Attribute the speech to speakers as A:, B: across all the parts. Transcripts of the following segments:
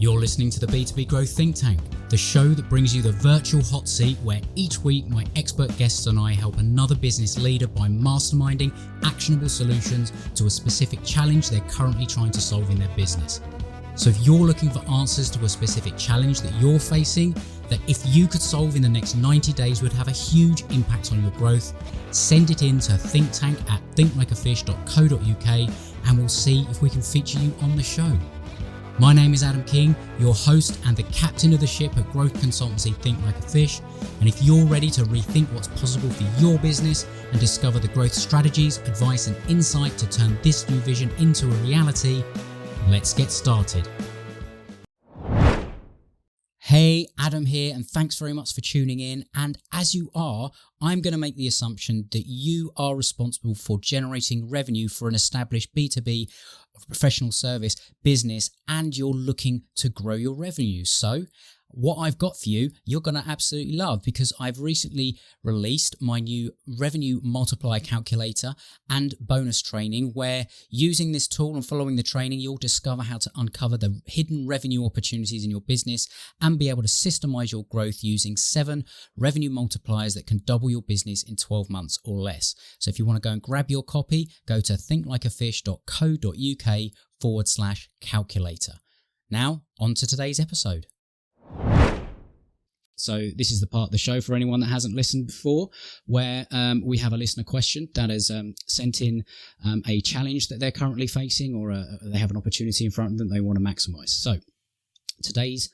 A: You're listening to the B2B Growth Think Tank, the show that brings you the virtual hot seat where each week my expert guests and I help another business leader by masterminding actionable solutions to a specific challenge they're currently trying to solve in their business. So if you're looking for answers to a specific challenge that you're facing, that if you could solve in the next 90 days would have a huge impact on your growth, send it in to thinkttank@thinklikeafish.co.uk and we'll see if we can feature you on the show. My name is Adam King, your host and the captain of the ship at growth consultancy Think Like a Fish. And if you're ready to rethink what's possible for your business and discover the growth strategies, advice and insight to turn this new vision into a reality, let's get started. Hey, Adam here, and thanks very much for tuning in. And as you are, I'm going to make the assumption that you are responsible for generating revenue for an established B2B professional service business, and you're looking to grow your revenue. So what I've got for you, you're going to absolutely love, because I've recently released my new revenue multiplier calculator and bonus training, where using this tool and following the training, you'll discover how to uncover the hidden revenue opportunities in your business and be able to systemize your growth using 7 revenue multipliers that can double your business in 12 months or less. So if you want to go and grab your copy, go to thinklikeafish.co.uk/calculator. Now, on to today's episode. So this is the part of the show, for anyone that hasn't listened before, where we have a listener question that has sent in a challenge that they're currently facing, or they have an opportunity in front of them they want to maximize. So today's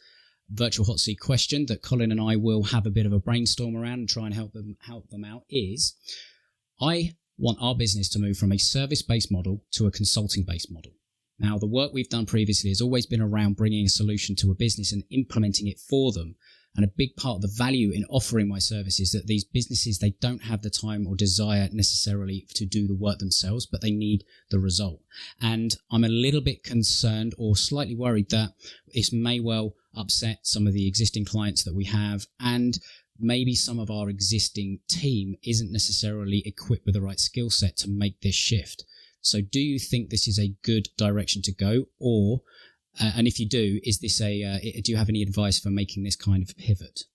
A: virtual hot seat question that Colin and I will have a bit of a brainstorm around and try and help them out is, I want our business to move from a service-based model to a consulting-based model. Now, the work we've done previously has always been around bringing a solution to a business and implementing it for them. And a big part of the value in offering my service is that these businesses, they don't have the time or desire necessarily to do the work themselves, but they need the result. And I'm a little bit concerned or slightly worried that this may well upset some of the existing clients that we have, and maybe some of our existing team isn't necessarily equipped with the right skill set to make this shift. So do you think this is a good direction to go, or and if you do, is this do you have any advice for making this kind of pivot?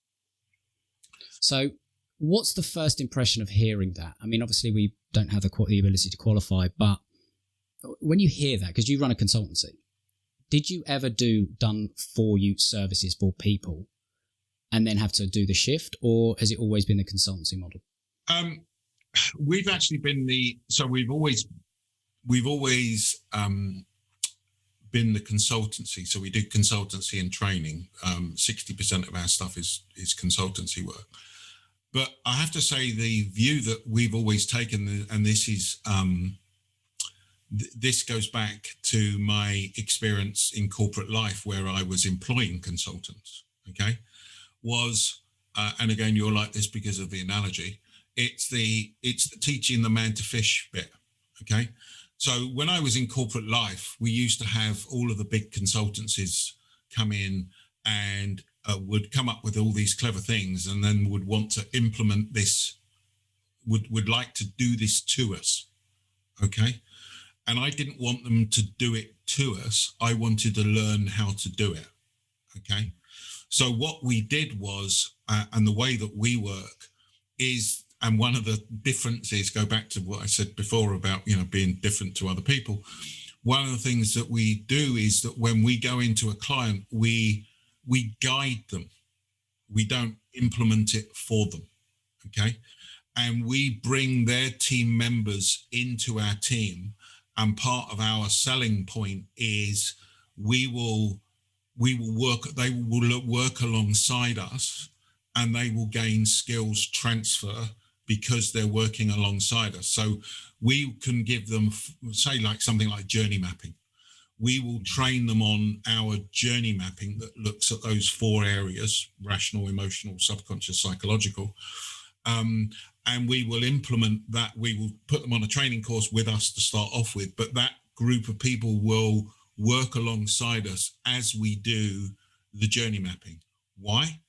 A: So what's the first impression of hearing that? I mean, obviously we don't have the ability to qualify, but when you hear that, because you run a consultancy, did you ever do done for you services for people and then have to do the shift, or has it always been the consultancy model?
B: We've actually been we've always been the consultancy. So we do consultancy and training. 60% of our stuff is consultancy work. But I have to say, the view that we've always taken, and this is this goes back to my experience in corporate life where I was employing consultants, okay, was, and again, you're like this because of the analogy, it's the teaching the man to fish bit, okay? So when I was in corporate life, we used to have all of the big consultancies come in and would come up with all these clever things, and then would want to implement this, would like to do this to us, okay? And I didn't want them to do it to us. I wanted to learn how to do it, okay? So what we did was, and the way that we work is, and one of the differences, go back to what I said before about, being different to other people. One of the things that we do is that when we go into a client, we guide them. We don't implement it for them, okay? And we bring their team members into our team. And part of our selling point is they will work alongside us, and they will gain skills transfer because they're working alongside us. So we can give them, say, like something like journey mapping. We will train them on our journey mapping that looks at those 4 areas: rational, emotional, subconscious, psychological. And we will implement that. We will put them on a training course with us to start off with, but that group of people will work alongside us as we do the journey mapping. Why?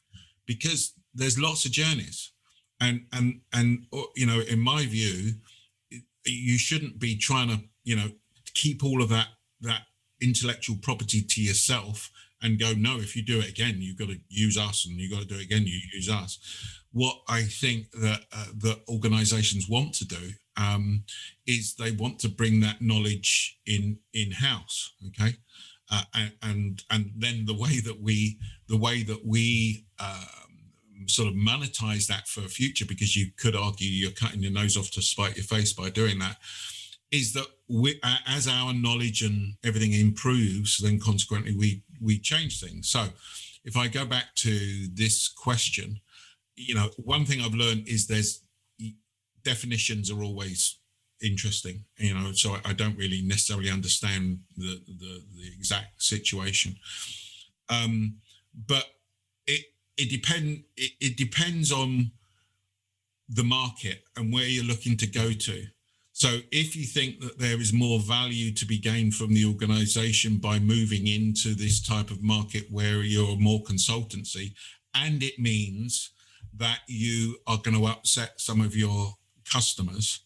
B: Because there's lots of journeys. And in my view, you shouldn't be trying to, keep all of that intellectual property to yourself and go, no, if you do it again, you've got to use us, and you've got to do it again, you use us. What I think that organizations want to do is they want to bring that knowledge in-house, okay? And then the way that we sort of monetize that for a future, because you could argue you're cutting your nose off to spite your face by doing that, is that as our knowledge and everything improves, then consequently we change things. So if I go back to this question, one thing I've learned is there's definitions are always interesting, so I don't really necessarily understand the exact situation, but it depends on the market and where you're looking to go to. So if you think that there is more value to be gained from the organization by moving into this type of market where you're more consultancy, and it means that you are going to upset some of your customers,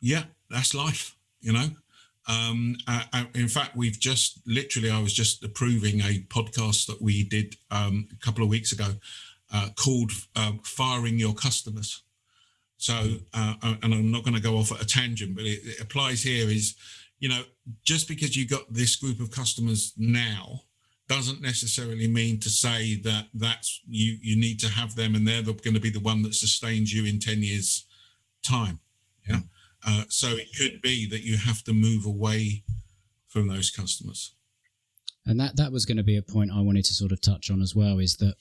B: yeah, that's life, in fact, I was just approving a podcast that we did a couple of weeks ago called Firing Your Customers. So, and I'm not going to go off at a tangent, but it applies here is, just because you got this group of customers now doesn't necessarily mean to say that that's you need to have them and they're going to be the one that sustains you in 10 years time. Yeah. So it could be that you have to move away from those customers.
A: And that was going to be a point I wanted to sort of touch on as well, is that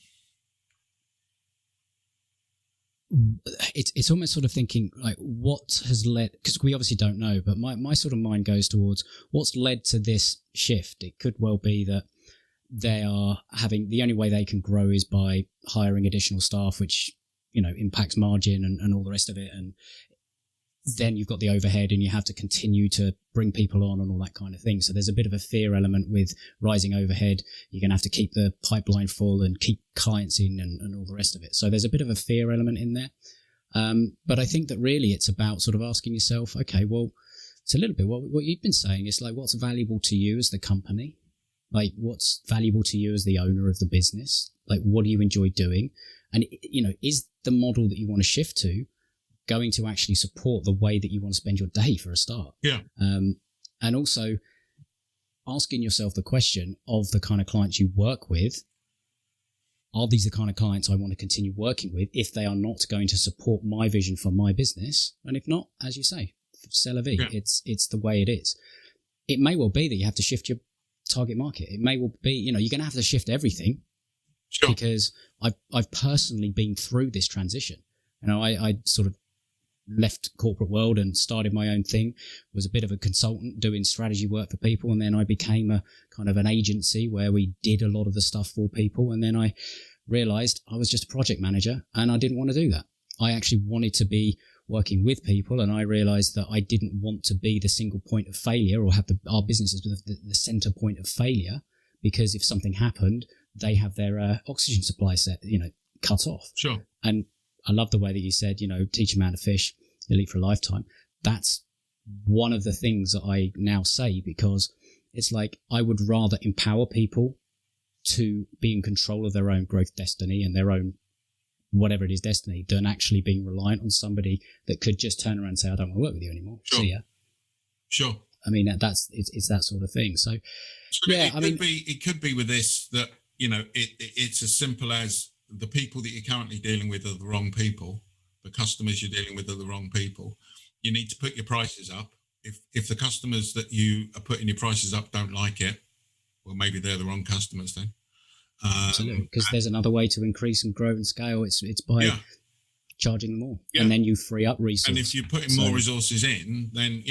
A: it's almost sort of thinking like what has led, because we obviously don't know, but my sort of mind goes towards what's led to this shift. It could well be that they are having, the only way they can grow is by hiring additional staff, which, impacts margin and all the rest of it. And then you've got the overhead and you have to continue to bring people on and all that kind of thing. So there's a bit of a fear element with rising overhead. You're going to have to keep the pipeline full and keep clients in and all the rest of it. So there's a bit of a fear element in there. But I think that really it's about sort of asking yourself, okay, well, it's a little bit what you've been saying. It's like, what's valuable to you as the company? Like, what's valuable to you as the owner of the business? Like, what do you enjoy doing? And, is the model that you want to shift to going to actually support the way that you want to spend your day for a start?
B: Yeah.
A: And also asking yourself the question of the kind of clients you work with, are these the kind of clients I want to continue working with if they are not going to support my vision for my business? And if not, as you say, c'est la vie. Yeah. It's the way it is. It may well be that you have to shift your target market. It may well be, you're going to have to shift everything.
B: Sure.
A: Because I've personally been through this transition. I sort of left corporate world and started my own thing, was a bit of a consultant doing strategy work for people. And then I became a kind of an agency where we did a lot of the stuff for people. And then I realized I was just a project manager and I didn't want to do that. I actually wanted to be working with people. And I realized that I didn't want to be the single point of failure or have our businesses the center point of failure, because if something happened, they have their oxygen supply cut off.
B: Sure.
A: And I love the way that you said, teach a man to fish, you'll eat for a lifetime. That's one of the things that I now say, because it's like I would rather empower people to be in control of their own growth destiny and their own whatever it is destiny than actually being reliant on somebody that could just turn around and say, I don't want to work with you anymore.
B: Sure.
A: See ya.
B: Sure.
A: I mean, it's that sort of thing. So yeah,
B: it could be with this that, it's as simple as the people that you're currently dealing with are the wrong people. The customers you're dealing with are the wrong people. You need to put your prices up. If the customers that you are putting your prices up don't like it, well, maybe they're the wrong customers then.
A: Absolutely, because there's another way to increase and grow and scale. It's by charging them more, and then you free up resources.
B: And if you're putting more resources in, then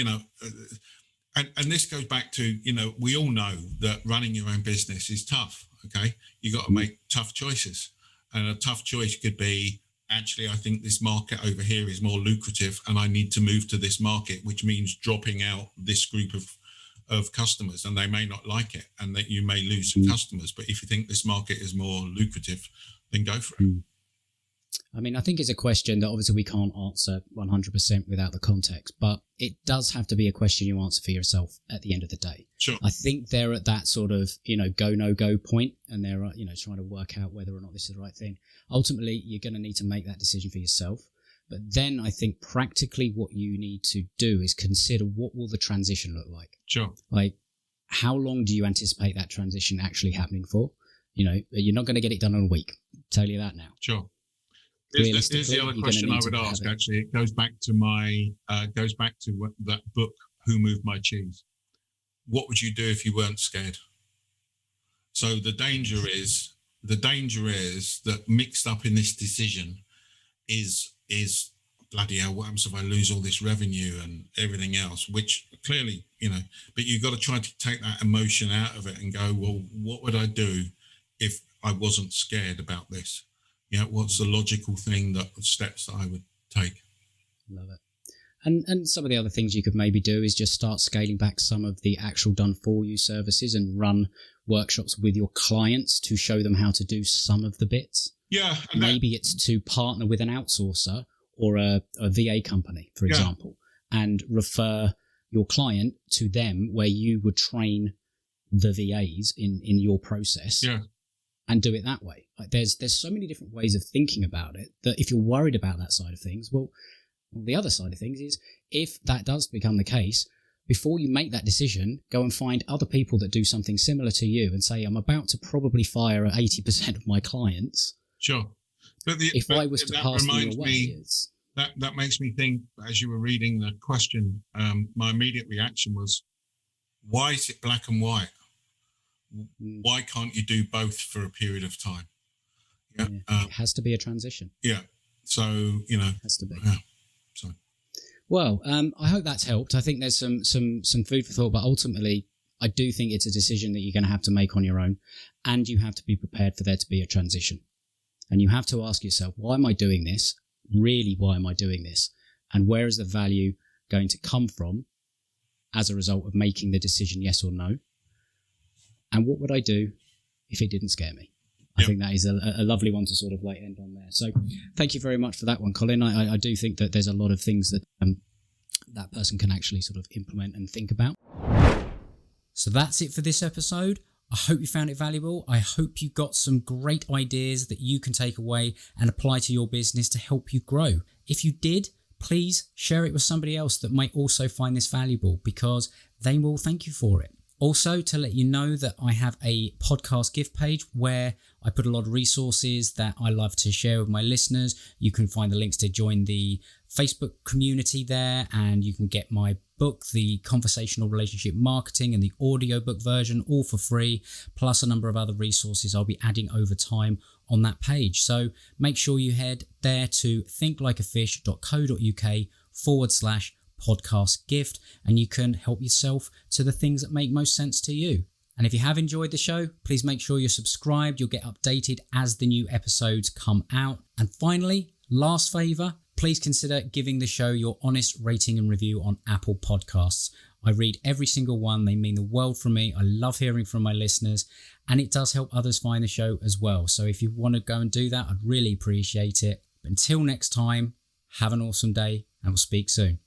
B: and this goes back to we all know that running your own business is tough. Okay, you got to make tough choices, and a tough choice could be, actually, I think this market over here is more lucrative and I need to move to this market, which means dropping out this group of customers, and they may not like it and that you may lose some customers. But if you think this market is more lucrative, then go for it.
A: I mean, I think it's a question that obviously we can't answer 100% without the context, but it does have to be a question you answer for yourself at the end of the day.
B: Sure.
A: I think they're at that sort of, go, no go point, and they're, trying to work out whether or not this is the right thing. Ultimately, you're going to need to make that decision for yourself. But then I think practically what you need to do is consider what will the transition look like.
B: Sure.
A: Like, how long do you anticipate that transition actually happening for? You're not going to get it done in a week. I'll tell you that now.
B: Sure. Here's the other question I would ask. Actually, it goes back to that book, Who Moved My Cheese? What would you do if you weren't scared? So the danger is that mixed up in this decision is bloody hell, what happens if I lose all this revenue and everything else, which clearly, but you've got to try to take that emotion out of it and go, well, what would I do if I wasn't scared about this? What's the logical steps that I would take?
A: Love it. And some of the other things you could maybe do is just start scaling back some of the actual done for you services and run workshops with your clients to show them how to do some of the bits.
B: Yeah.
A: Maybe it's to partner with an outsourcer or a VA company, for example, and refer your client to them where you would train the VAs in your process.
B: Yeah.
A: And do it that way. Like there's so many different ways of thinking about it that if you're worried about that side of things, well, the other side of things is if that does become the case, before you make that decision, go and find other people that do something similar to you and say, I'm about to probably fire 80% of my clients.
B: Sure. But
A: I was to pass them your way,
B: that makes me think, as you were reading the question, my immediate reaction was, why is it black and white? Why can't you do both for a period of time?
A: Yeah. It has to be a transition.
B: Yeah. So,
A: it has to be.
B: Yeah. So.
A: Well, I hope that's helped. I think there's some food for thought, but ultimately, I do think it's a decision that you're going to have to make on your own, and you have to be prepared for there to be a transition. And you have to ask yourself, why am I doing this? Really, why am I doing this? And where is the value going to come from as a result of making the decision yes or no? And what would I do if it didn't scare me? I think that is a lovely one to sort of like end on there. So thank you very much for that one, Colin. I do think that there's a lot of things that that person can actually sort of implement and think about. So that's it for this episode. I hope you found it valuable. I hope you got some great ideas that you can take away and apply to your business to help you grow. If you did, please share it with somebody else that might also find this valuable because they will thank you for it. Also, to let you know that I have a podcast gift page where I put a lot of resources that I love to share with my listeners. You can find the links to join the Facebook community there, and you can get my book, The Conversational Relationship Marketing, and the audiobook version, all for free, plus a number of other resources I'll be adding over time on that page. So make sure you head there to thinklikeafish.co.uk/podcast gift, and you can help yourself to the things that make most sense to you. And if you have enjoyed the show, please make sure you're subscribed. You'll get updated as the new episodes come out. And finally, last favor, please consider giving the show your honest rating and review on Apple Podcasts. I read every single one. They mean the world from me. I love hearing from my listeners, and it does help others find the show as well. So if you want to go and do that, I'd really appreciate it. But until next time, have an awesome day, and we'll speak soon.